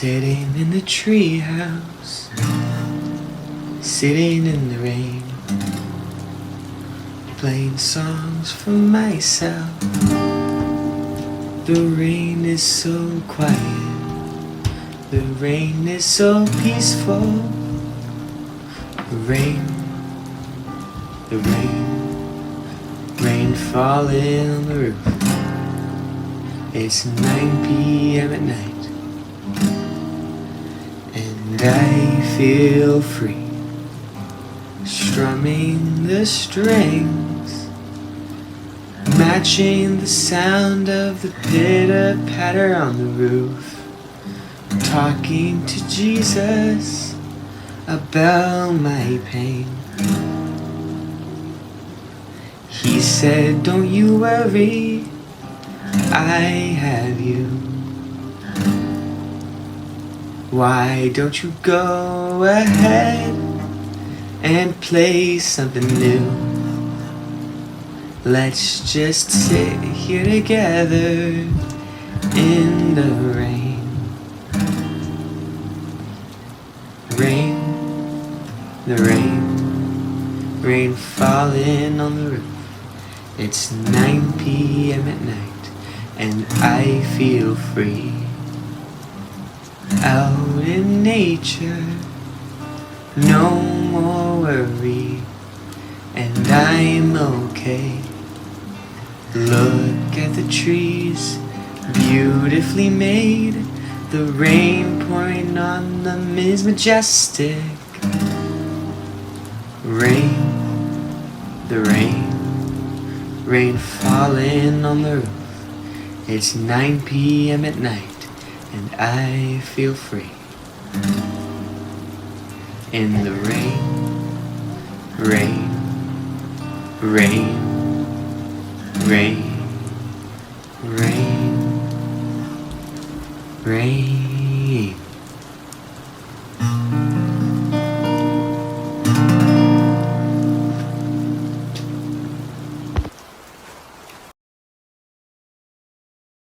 Sitting in the treehouse, sitting in the rain, playing songs for myself. The rain is so quiet, the rain is so peaceful. The rain, rain falling on the roof. It's 9 p.m. at night, and I feel free, strumming the strings, matching the sound of the pitter-patter on the roof, talking to Jesus about my pain. He said, "Don't you worry, I have you. Why don't you go ahead and play something new? Let's just sit here together in the rain." Rain, the rain falling on the roof. It's 9 p.m. at night, and I feel free. Out in nature, no more worry, and I'm okay. Look at the trees, beautifully made. The rain pouring on them is majestic. Rain, the rain falling on the roof. It's 9 p.m. at night, and I feel free. In the rain, rain, rain, rain, rain.